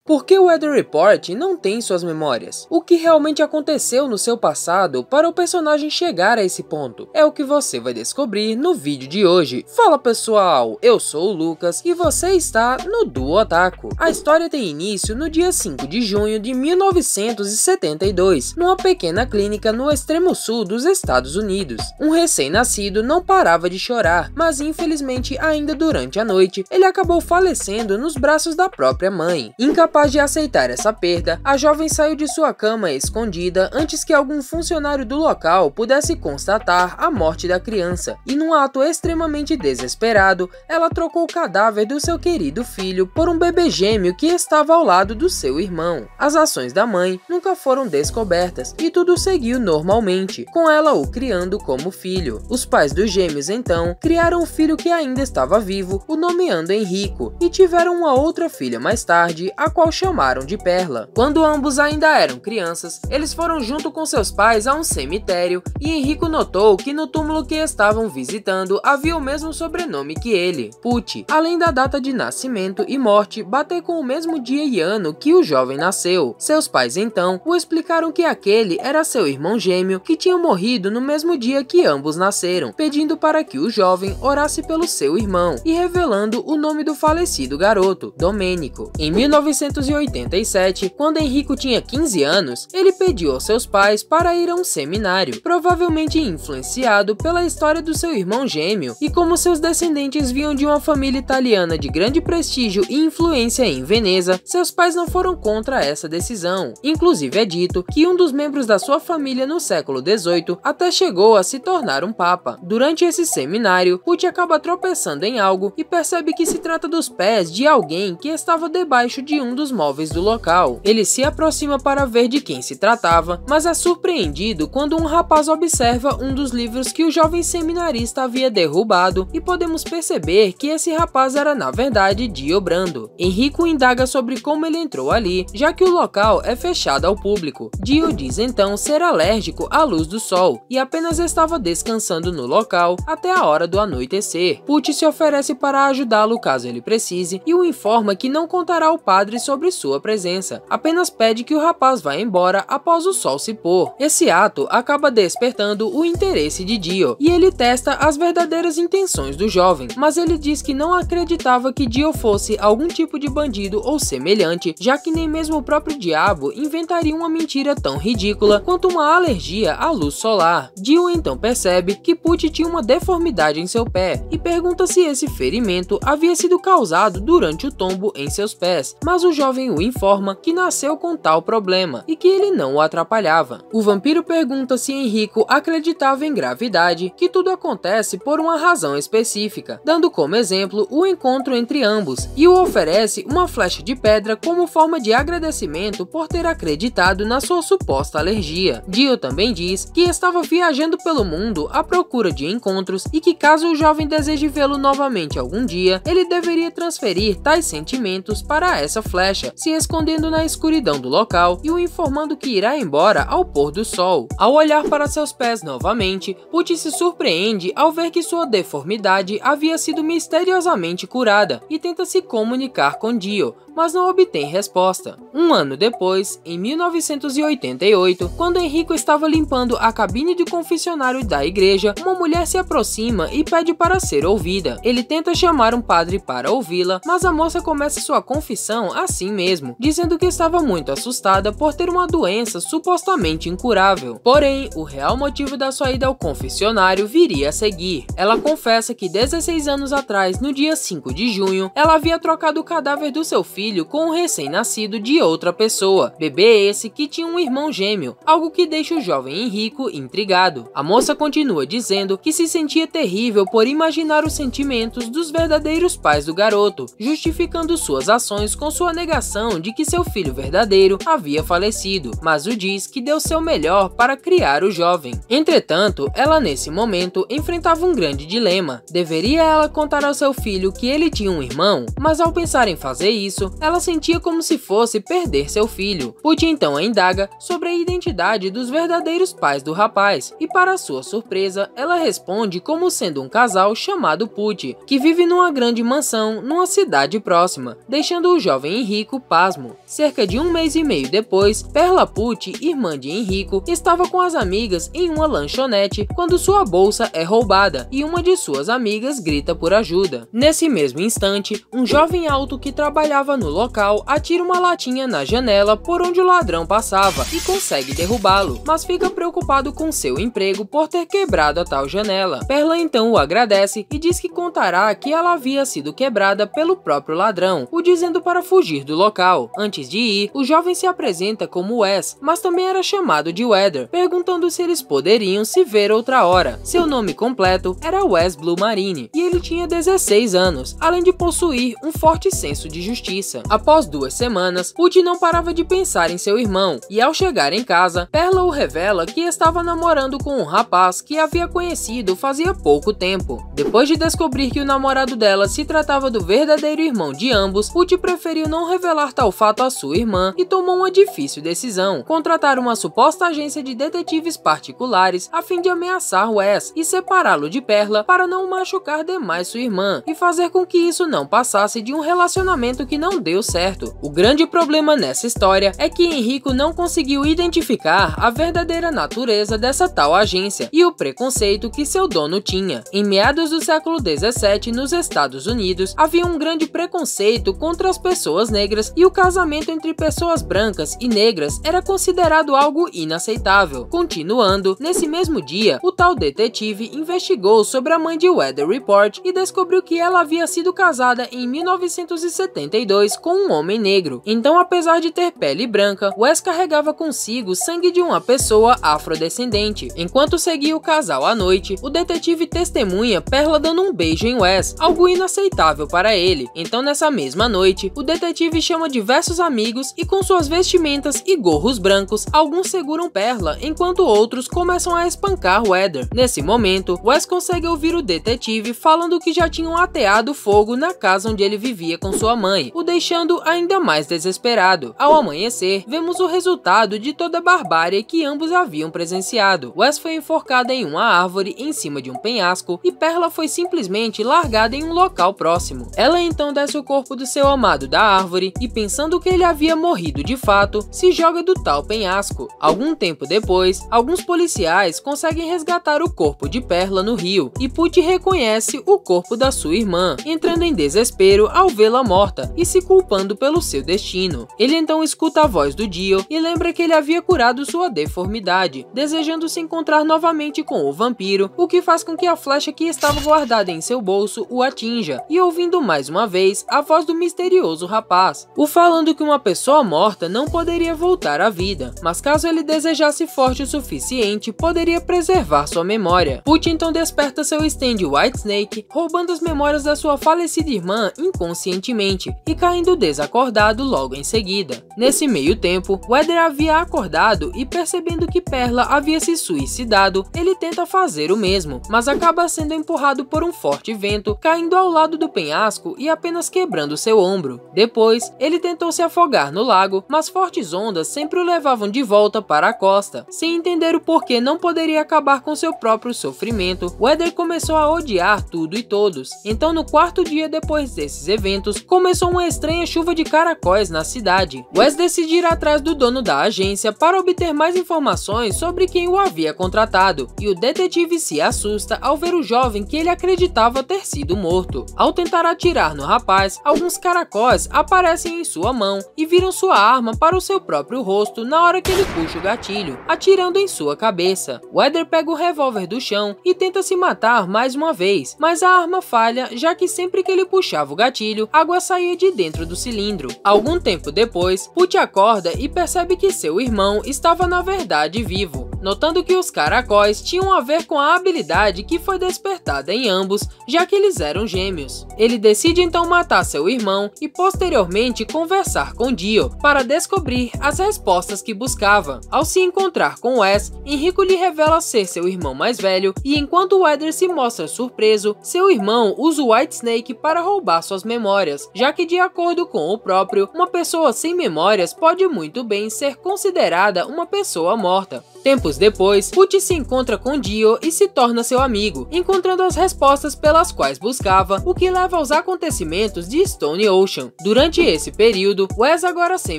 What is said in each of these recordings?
Por que o Weather Report não tem suas memórias? O que realmente aconteceu no seu passado para o personagem chegar a esse ponto? É o que você vai descobrir no vídeo de hoje. Fala pessoal, eu sou o Lucas e você está no Duo Otaku. A história tem início no dia 5 de junho de 1972, numa pequena clínica no extremo sul dos Estados Unidos. Um recém-nascido não parava de chorar, mas infelizmente ainda durante a noite, ele acabou falecendo nos braços da própria mãe. Incapaz de aceitar essa perda, a jovem saiu de sua cama escondida antes que algum funcionário do local pudesse constatar a morte da criança, e num ato extremamente desesperado, ela trocou o cadáver do seu querido filho por um bebê gêmeo que estava ao lado do seu irmão. As ações da mãe nunca foram descobertas e tudo seguiu normalmente, com ela o criando como filho. Os pais dos gêmeos então criaram um filho que ainda estava vivo, o nomeando Enrico, e tiveram uma outra filha mais tarde, a qual chamaram de Perla. Quando ambos ainda eram crianças, eles foram junto com seus pais a um cemitério e Enrico notou que no túmulo que estavam visitando havia o mesmo sobrenome que ele, Pucci, além da data de nascimento e morte bater com o mesmo dia e ano que o jovem nasceu. Seus pais então o explicaram que aquele era seu irmão gêmeo que tinha morrido no mesmo dia que ambos nasceram, pedindo para que o jovem orasse pelo seu irmão e revelando o nome do falecido garoto, Domênico. Em 1987, quando Enrico tinha 15 anos, ele pediu aos seus pais para ir a um seminário, provavelmente influenciado pela história do seu irmão gêmeo, e como seus descendentes vinham de uma família italiana de grande prestígio e influência em Veneza, seus pais não foram contra essa decisão. Inclusive é dito que um dos membros da sua família no século XVIII até chegou a se tornar um papa. Durante esse seminário, Pucci acaba tropeçando em algo e percebe que se trata dos pés de alguém que estava debaixo de um dos móveis do local. Ele se aproxima para ver de quem se tratava, mas é surpreendido quando um rapaz observa um dos livros que o jovem seminarista havia derrubado, e podemos perceber que esse rapaz era na verdade Dio Brando. Enrico indaga sobre como ele entrou ali, já que o local é fechado ao público. Dio diz então ser alérgico à luz do sol e apenas estava descansando no local até a hora do anoitecer. Pucci se oferece para ajudá-lo caso ele precise e o informa que não contará ao padre sobre sua presença, apenas pede que o rapaz vá embora após o sol se pôr. Esse ato acaba despertando o interesse de Dio e ele testa as verdadeiras intenções do jovem, mas ele diz que não acreditava que Dio fosse algum tipo de bandido ou semelhante, já que nem mesmo o próprio diabo inventaria uma mentira tão ridícula quanto uma alergia à luz solar. Dio então percebe que Pucci tinha uma deformidade em seu pé e pergunta se esse ferimento havia sido causado durante o tombo em seus pés, mas o jovem o informa que nasceu com tal problema e que ele não o atrapalhava. O vampiro pergunta se Enrico acreditava em gravidade, que tudo acontece por uma razão específica, dando como exemplo o encontro entre ambos, e o oferece uma flecha de pedra como forma de agradecimento por ter acreditado na sua suposta alergia. Dio também diz que estava viajando pelo mundo à procura de encontros e que caso o jovem deseje vê-lo novamente algum dia, ele deveria transferir tais sentimentos para essa flecha, se escondendo na escuridão do local e o informando que irá embora ao pôr do sol. Ao olhar para seus pés novamente, Pucci se surpreende ao ver que sua deformidade havia sido misteriosamente curada e tenta se comunicar com Dio, mas não obtém resposta. Um ano depois, em 1988, quando Enrico estava limpando a cabine de confessionário da igreja, uma mulher se aproxima e pede para ser ouvida. Ele tenta chamar um padre para ouvi-la, mas a moça começa sua confissão assim mesmo, dizendo que estava muito assustada por ter uma doença supostamente incurável. Porém, o real motivo da sua ida ao confessionário viria a seguir. Ela confessa que 16 anos atrás, no dia 5 de junho, ela havia trocado o cadáver do seu filho com um recém-nascido de outra pessoa, bebê esse que tinha um irmão gêmeo, algo que deixa o jovem Enrico intrigado. A moça continua dizendo que se sentia terrível por imaginar os sentimentos dos verdadeiros pais do garoto, justificando suas ações com sua negação de que seu filho verdadeiro havia falecido, mas o diz que deu seu melhor para criar o jovem. Entretanto, ela nesse momento enfrentava um grande dilema. Deveria ela contar ao seu filho que ele tinha um irmão? Mas ao pensar em fazer isso, ela sentia como se fosse perder seu filho. Put então a indaga sobre a identidade dos verdadeiros pais do rapaz, e para sua surpresa, ela responde como sendo um casal chamado Put, que vive numa grande mansão numa cidade próxima, deixando o jovem Enrico pasmo. Cerca de um mês e meio depois, Perla Put, irmã de Enrico, estava com as amigas em uma lanchonete quando sua bolsa é roubada e uma de suas amigas grita por ajuda. Nesse mesmo instante, um jovem alto que trabalhava no local atira uma latinha na janela por onde o ladrão passava e consegue derrubá-lo, mas fica preocupado com seu emprego por ter quebrado a tal janela. Perla então o agradece e diz que contará que ela havia sido quebrada pelo próprio ladrão, o dizendo para fugir do local. Antes de ir, o jovem se apresenta como Wes, mas também era chamado de Weather, perguntando se eles poderiam se ver outra hora. Seu nome completo era Wes Blue Marine e ele tinha 16 anos, além de possuir um forte senso de justiça. Após 2 semanas, Put não parava de pensar em seu irmão, e ao chegar em casa, Perla o revela que estava namorando com um rapaz que havia conhecido fazia pouco tempo. Depois de descobrir que o namorado dela se tratava do verdadeiro irmão de ambos, Put preferiu não revelar tal fato à sua irmã e tomou uma difícil decisão: contratar uma suposta agência de detetives particulares a fim de ameaçar Wes e separá-lo de Perla para não machucar demais sua irmã e fazer com que isso não passasse de um relacionamento que não deu certo. O grande problema nessa história é que Enrico não conseguiu identificar a verdadeira natureza dessa tal agência e o preconceito que seu dono tinha. Em meados do século 17, nos Estados Unidos, havia um grande preconceito contra as pessoas negras e o casamento entre pessoas brancas e negras era considerado algo inaceitável. Continuando, nesse mesmo dia, o tal detetive investigou sobre a mãe de Weather Report e descobriu que ela havia sido casada em 1972 com um homem negro. Então, apesar de ter pele branca, Wes carregava consigo sangue de uma pessoa afrodescendente. Enquanto seguia o casal à noite, o detetive testemunha Perla dando um beijo em Wes, algo inaceitável para ele. Então, nessa mesma noite, o detetive chama diversos amigos e com suas vestimentas e gorros brancos, alguns seguram Perla, enquanto outros começam a espancar Weather. Nesse momento, Wes consegue ouvir o detetive falando que já tinham ateado fogo na casa onde ele vivia com sua mãe, o deixando ainda mais desesperado. Ao amanhecer, vemos o resultado de toda a barbárie que ambos haviam presenciado. Wes foi enforcada em uma árvore em cima de um penhasco e Perla foi simplesmente largada em um local próximo. Ela então desce o corpo do seu amado da árvore e, pensando que ele havia morrido de fato, se joga do tal penhasco. Algum tempo depois, alguns policiais conseguem resgatar o corpo de Perla no rio e Put reconhece o corpo da sua irmã, entrando em desespero ao vê-la morta e se culpando pelo seu destino. Ele então escuta a voz do Dio e lembra que ele havia curado sua deformidade, desejando se encontrar novamente com o vampiro, o que faz com que a flecha que estava guardada em seu bolso o atinja, e ouvindo mais uma vez a voz do misterioso rapaz, o falando que uma pessoa morta não poderia voltar à vida, mas caso ele desejasse forte o suficiente, poderia preservar sua memória. Put então desperta seu stand Whitesnake, roubando as memórias da sua falecida irmã inconscientemente e caindo desacordado logo em seguida. Nesse meio tempo, Weather havia acordado e, percebendo que Perla havia se suicidado, ele tenta fazer o mesmo, mas acaba sendo empurrado por um forte vento, caindo ao lado do penhasco e apenas quebrando seu ombro. Depois, ele tentou se afogar no lago, mas fortes ondas sempre o levavam de volta para a costa. Sem entender o porquê não poderia acabar com seu próprio sofrimento, Weather começou a odiar tudo e todos. Então, no quarto dia depois desses eventos, começou uma estranha chuva de caracóis na cidade. Wes decide ir atrás do dono da agência para obter mais informações sobre quem o havia contratado, e o detetive se assusta ao ver o jovem que ele acreditava ter sido morto. Ao tentar atirar no rapaz, alguns caracóis aparecem em sua mão e viram sua arma para o seu próprio rosto na hora que ele puxa o gatilho, atirando em sua cabeça. Weather pega o revólver do chão e tenta se matar mais uma vez, mas a arma falha, já que sempre que ele puxava o gatilho, água saía de dentro do cilindro. Algum tempo depois, Put acorda e percebe que seu irmão estava na verdade vivo. notando que os caracóis tinham a ver com a habilidade que foi despertada em ambos, já que eles eram gêmeos. Ele decide então matar seu irmão e posteriormente conversar com Dio para descobrir as respostas que buscava. Ao se encontrar com Wes, Enrico lhe revela ser seu irmão mais velho e enquanto Weathers se mostra surpreso, seu irmão usa o Whitesnake para roubar suas memórias, já que de acordo com o próprio, uma pessoa sem memórias pode muito bem ser considerada uma pessoa morta. Tempos depois, Butch se encontra com Dio e se torna seu amigo, encontrando as respostas pelas quais buscava, o que leva aos acontecimentos de Stone Ocean. Durante esse período, Wes, agora sem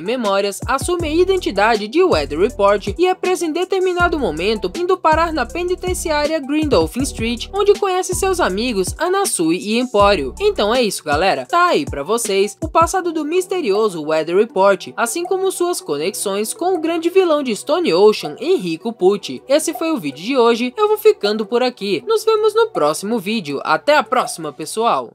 memórias, assume a identidade de Weather Report e é preso em determinado momento, indo parar na penitenciária Green Dolphin Street, onde conhece seus amigos Anasui e Empório. Então é isso, galera, tá aí pra vocês o passado do misterioso Weather Report, assim como suas conexões com o grande vilão de Stone Ocean, Enrico Pucci. Esse foi o vídeo de hoje, eu vou ficando por aqui. Nos vemos no próximo vídeo. Até a próxima, pessoal!